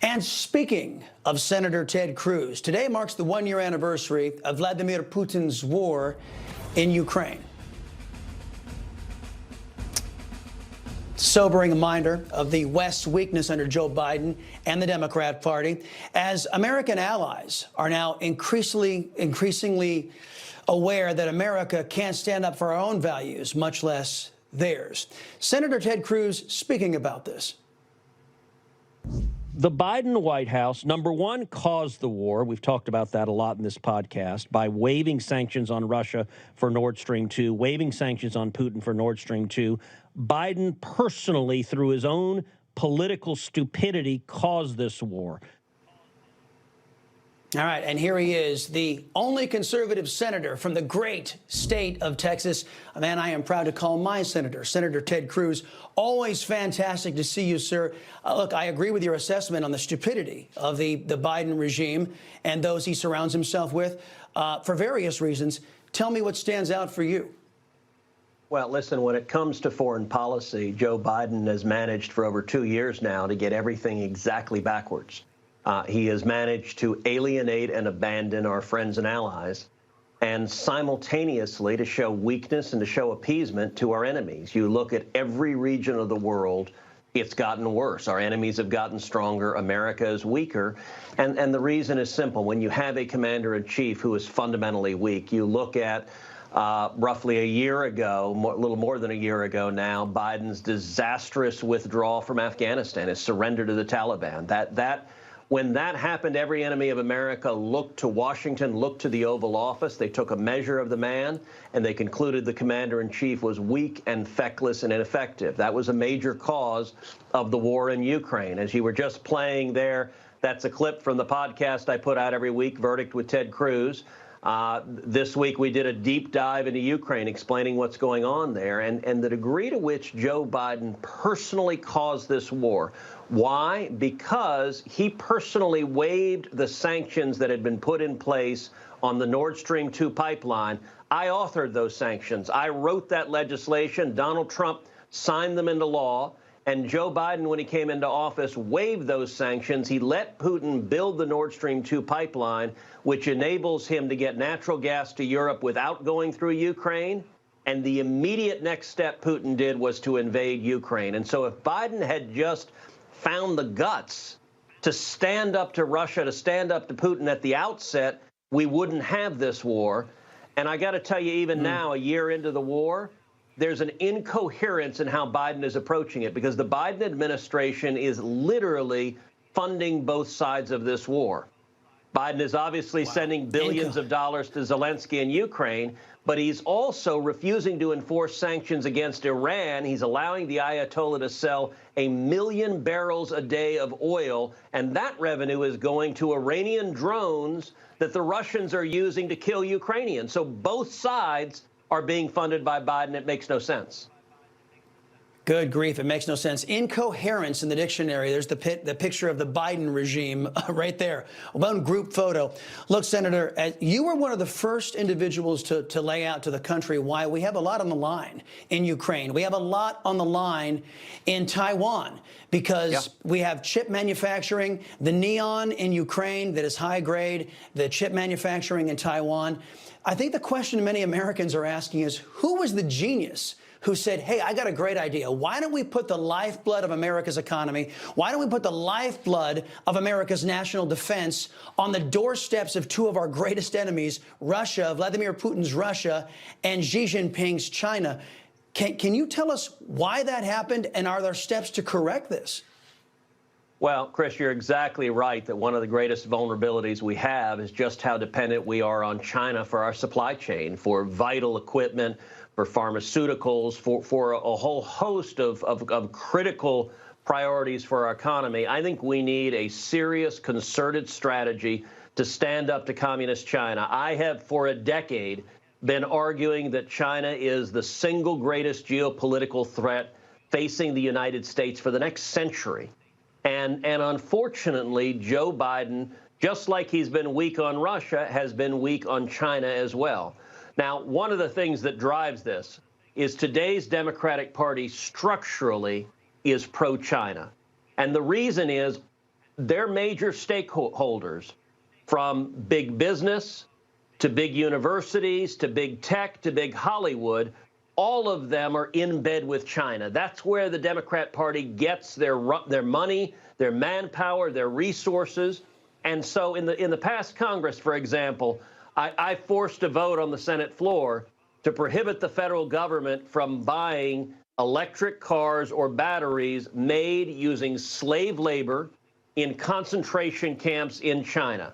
And speaking of Senator Ted Cruz, today marks the one-year anniversary of Vladimir Putin's war in Ukraine. Sobering reminder of the West's weakness under Joe Biden and the Democrat Party, as American allies are now increasingly aware that America can't stand up for our own values, much less theirs. Senator Ted Cruz speaking about this. The Biden White House, number one, caused the war. We've talked about that a lot in this podcast by waiving sanctions on Russia for Nord Stream 2, waiving sanctions on Putin for Nord Stream 2. Biden personally, through his own political stupidity, caused this war. All right, and here he is, the only conservative senator from the great state of Texas, a man I am proud to call my senator, Senator Ted Cruz. Always fantastic to see you, sir. Look, I agree with your assessment on the stupidity of the Biden regime and those he surrounds himself with for various reasons. Tell me what stands out for you. Well, listen, when it comes to foreign policy, Joe Biden has managed for over 2 years now to get everything exactly backwards. He has managed to alienate and abandon our friends and allies, and simultaneously to show weakness and to show appeasement to our enemies. You look at every region of the world, it's gotten worse. Our enemies have gotten stronger. America is weaker. And the reason is simple. When you have a commander-in-chief who is fundamentally weak, you look at roughly a year ago, a little more than a year ago now, Biden's disastrous withdrawal from Afghanistan, his surrender to the Taliban. When that happened, every enemy of America looked to Washington, looked to the Oval Office. They took a measure of the man, and they concluded the commander-in-chief was weak and feckless and ineffective. That was a major cause of the war in Ukraine. As you were just playing there, that's a clip from the podcast I put out every week, Verdict with Ted Cruz. This week we did a deep dive into Ukraine, explaining what's going on there and the degree to which Joe Biden personally caused this war. Why? Because he personally waived the sanctions that had been put in place on the Nord Stream 2 pipeline. I authored those sanctions. I wrote that legislation. Donald Trump signed them into law. And Joe Biden, when he came into office, waived those sanctions. He let Putin build the Nord Stream 2 pipeline, which enables him to get natural gas to Europe without going through Ukraine. And the immediate next step Putin did was to invade Ukraine. And so if Biden had just found the guts to stand up to Russia, to stand up to Putin at the outset, we wouldn't have this war. And I got to tell you, even now, a year into the war, there's an incoherence in how Biden is approaching it, because the Biden administration is literally funding both sides of this war. Biden is obviously sending billions of dollars to Zelensky in Ukraine, but he's also refusing to enforce sanctions against Iran. He's allowing the Ayatollah to sell 1 million barrels a day of oil, and that revenue is going to Iranian drones that the Russians are using to kill Ukrainians. So both sides are being funded by Biden. It makes no sense. Good grief, it makes no sense. Incoherence in the dictionary. There's the picture of the Biden regime right there. One group photo. Look, Senator, you were one of the first individuals to lay out to the country why we have a lot on the line in Ukraine. We have a lot on the line in Taiwan because we have chip manufacturing, the neon in Ukraine that is high grade, the chip manufacturing in Taiwan. I think the question many Americans are asking is, who was the genius who said, hey, I got a great idea. Why don't we put the lifeblood of America's economy, why don't we put the lifeblood of America's national defense on the doorsteps of two of our greatest enemies, Russia, Vladimir Putin's Russia, and Xi Jinping's China? Can you tell us why that happened, and are there steps to correct this? Well, Chris, you're exactly right that one of the greatest vulnerabilities we have is just how dependent we are on China for our supply chain, for vital equipment, for pharmaceuticals, for a whole host of critical priorities for our economy. I think we need a serious, concerted strategy to stand up to communist China. I have, for a decade, been arguing that China is the single greatest geopolitical threat facing the United States for the next century. And unfortunately, Joe Biden, just like he's been weak on Russia, has been weak on China as well. Now, one of the things that drives this is today's Democratic Party structurally is pro-China. And the reason is their major stakeholders, from big business to big universities to big tech to big Hollywood, all of them are in bed with China. That's where the Democrat Party gets their money, their manpower, their resources. And so in the past Congress, for example, I forced a vote on the Senate floor to prohibit the federal government from buying electric cars or batteries made using slave labor in concentration camps in China.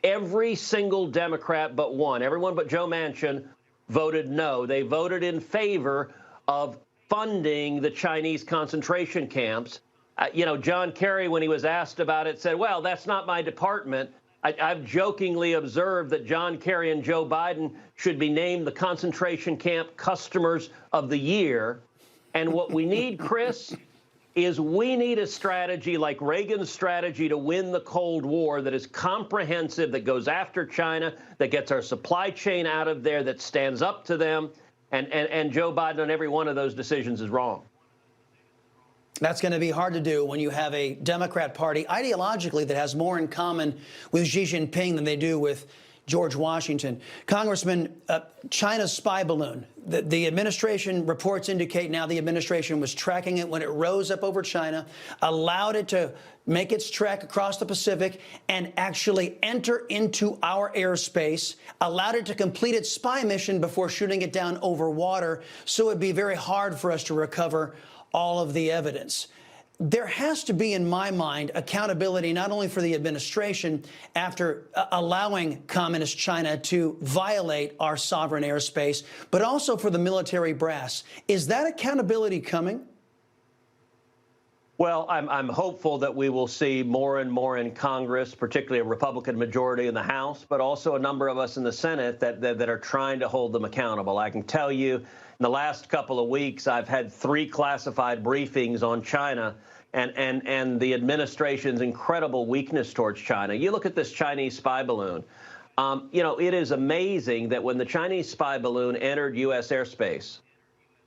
Every single Democrat but one, everyone but Joe Manchin, voted no. They voted in favor of funding the Chinese concentration camps. You know, John Kerry, when he was asked about it, said, well, that's not my department. I've jokingly observed that John Kerry and Joe Biden should be named the concentration camp customers of the year. And what we need, Chris, is we need a strategy like Reagan's strategy to win the Cold War that is comprehensive, that goes after China, that gets our supply chain out of there, that stands up to them. And Joe Biden on every one of those decisions is wrong. That's going to be hard to do when you have a Democrat Party ideologically that has more in common with Xi Jinping than they do with George Washington. Congressman, China's spy balloon, the administration reports indicate now the administration was tracking it when it rose up over China, allowed it to make its trek across the Pacific and actually enter into our airspace, allowed it to complete its spy mission before shooting it down over water. So it'd be very hard for us to recover all of the evidence. There has to be, in my mind, accountability not only for the administration after allowing Communist China to violate our sovereign airspace, but also for the military brass. Is that accountability coming? Well, I'm hopeful that we will see more and more in Congress, particularly a Republican majority in the House, but also a number of us in the Senate that are trying to hold them accountable. I can tell you, in the last couple of weeks, I've had 3 classified briefings on China and the administration's incredible weakness towards China. You look at this Chinese spy balloon. You know, it is amazing that when the Chinese spy balloon entered U.S. airspace,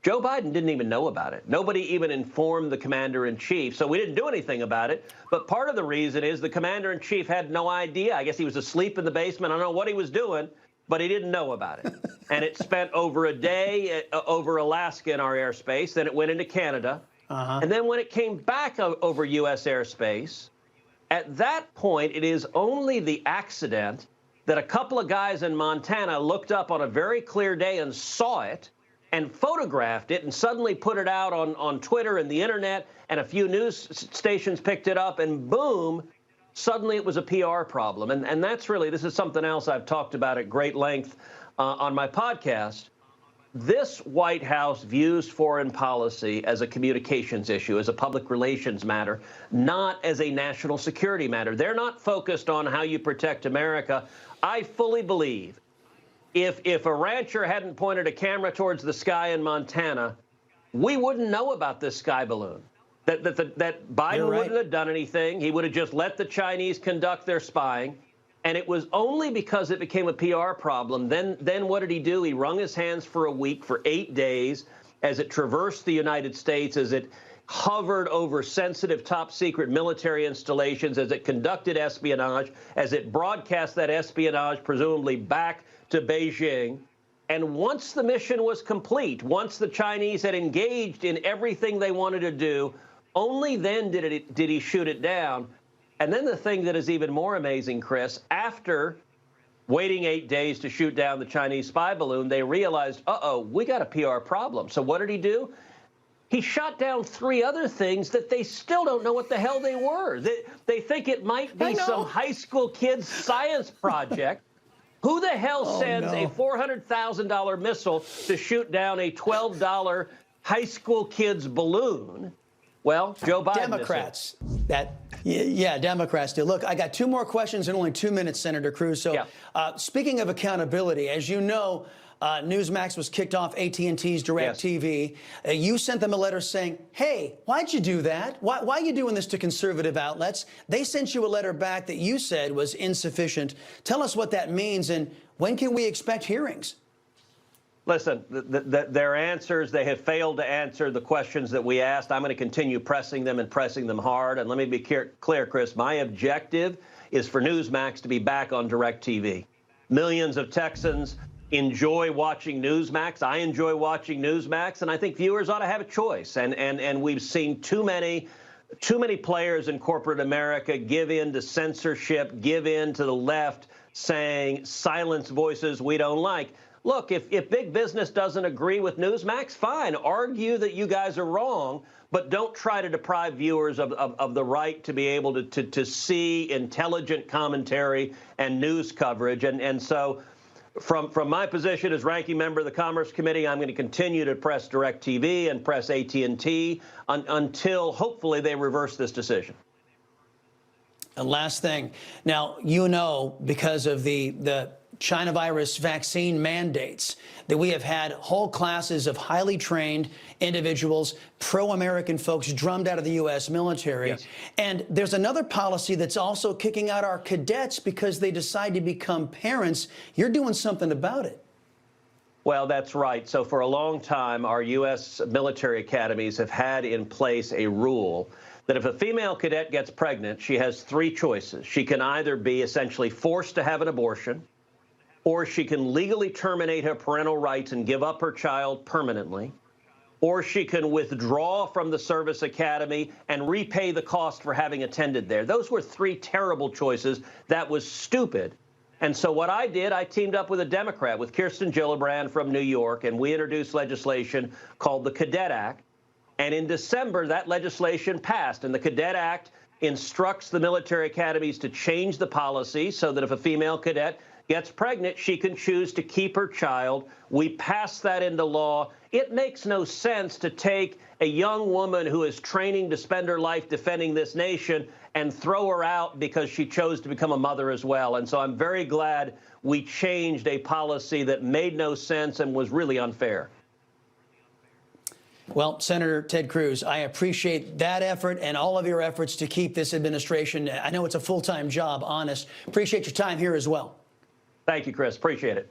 Joe Biden didn't even know about it. Nobody even informed the commander-in-chief, so we didn't do anything about it. But part of the reason is the commander-in-chief had no idea. I guess he was asleep in the basement. I don't know what he was doing, but he didn't know about it. And it spent over a day over Alaska in our airspace. Then it went into Canada. And then when it came back over U.S. airspace, at that point, it is only the accident that a couple of guys in Montana looked up on a very clear day and saw it and photographed it and suddenly put it out on Twitter and the internet, and a few news stations picked it up, and boom, suddenly it was a PR problem. And that's really, this is something else I've talked about at great length on my podcast. This White House views foreign policy as a communications issue, as a public relations matter, not as a national security matter. They're not focused on how you protect America. I fully believe if a rancher hadn't pointed a camera towards the sky in Montana, we wouldn't know about this sky balloon. That Biden wouldn't have done anything. He would have just let the Chinese conduct their spying. And it was only because it became a PR problem. Then what did he do? He wrung his hands for a week, for 8 days, as it traversed the United States, as it hovered over sensitive top-secret military installations, as it conducted espionage, as it broadcast that espionage presumably back to Beijing. And once the mission was complete, once the Chinese had engaged in everything they wanted to do, only then did he shoot it down. And then the thing that is even more amazing, Chris, after waiting 8 days to shoot down the Chinese spy balloon, they realized, uh-oh, we got a PR problem. So what did he do? He shot down 3 other things that they still don't know what the hell they were. They think it might be some high school kid's science project. Who the hell sends a $400,000 missile to shoot down a $12 high school kid's balloon? Well, Joe Biden. Democrats. Democrats do. Look, I got 2 more questions in only 2 minutes, Senator Cruz. So speaking of accountability, as you know, Newsmax was kicked off AT&T's DirectTV. You sent them a letter saying, hey, why'd you do that? Why are you doing this to conservative outlets? They sent you a letter back that you said was insufficient. Tell us what that means, and when can we expect hearings? Listen, their answers, they have failed to answer the questions that we asked. I'm going to continue pressing them and pressing them hard. And let me be clear, Chris, my objective is for Newsmax to be back on DirectTV. Millions of Texans enjoy watching Newsmax. I enjoy watching Newsmax, and I think viewers ought to have a choice. And we've seen too many players in corporate America give in to censorship, give in to the left, saying silence voices we don't like. Look, if big business doesn't agree with Newsmax, fine. Argue that you guys are wrong, but don't try to deprive viewers of the right to be able to see intelligent commentary and news coverage. And so from my position as ranking member of the Commerce Committee, I'm going to continue to press DirectTV and press AT&T until hopefully they reverse this decision. And last thing. Now, you know, because of the China virus vaccine mandates, that we have had whole classes of highly trained individuals, pro-American folks drummed out of the U.S. military. Yes. And there's another policy that's also kicking out our cadets because they decide to become parents. You're doing something about it. Well, that's right. So for a long time, our U.S. military academies have had in place a rule that if a female cadet gets pregnant, she has three choices. She can either be essentially forced to have an abortion, or she can legally terminate her parental rights and give up her child permanently, or she can withdraw from the service academy and repay the cost for having attended there. Those were three terrible choices. That was stupid. And so what I did, I teamed up with a Democrat, with Kirsten Gillibrand from New York, and we introduced legislation called the Cadet Act. And in December, that legislation passed, and the Cadet Act instructs the military academies to change the policy so that if a female cadet gets pregnant, she can choose to keep her child. We passed that into law. It makes no sense to take a young woman who is training to spend her life defending this nation and throw her out because she chose to become a mother as well. And so I'm very glad we changed a policy that made no sense and was really unfair. Well, Senator Ted Cruz, I appreciate that effort and all of your efforts to keep this administration, I know it's a full-time job, honest. Appreciate your time here as well. Thank you, Chris. Appreciate it.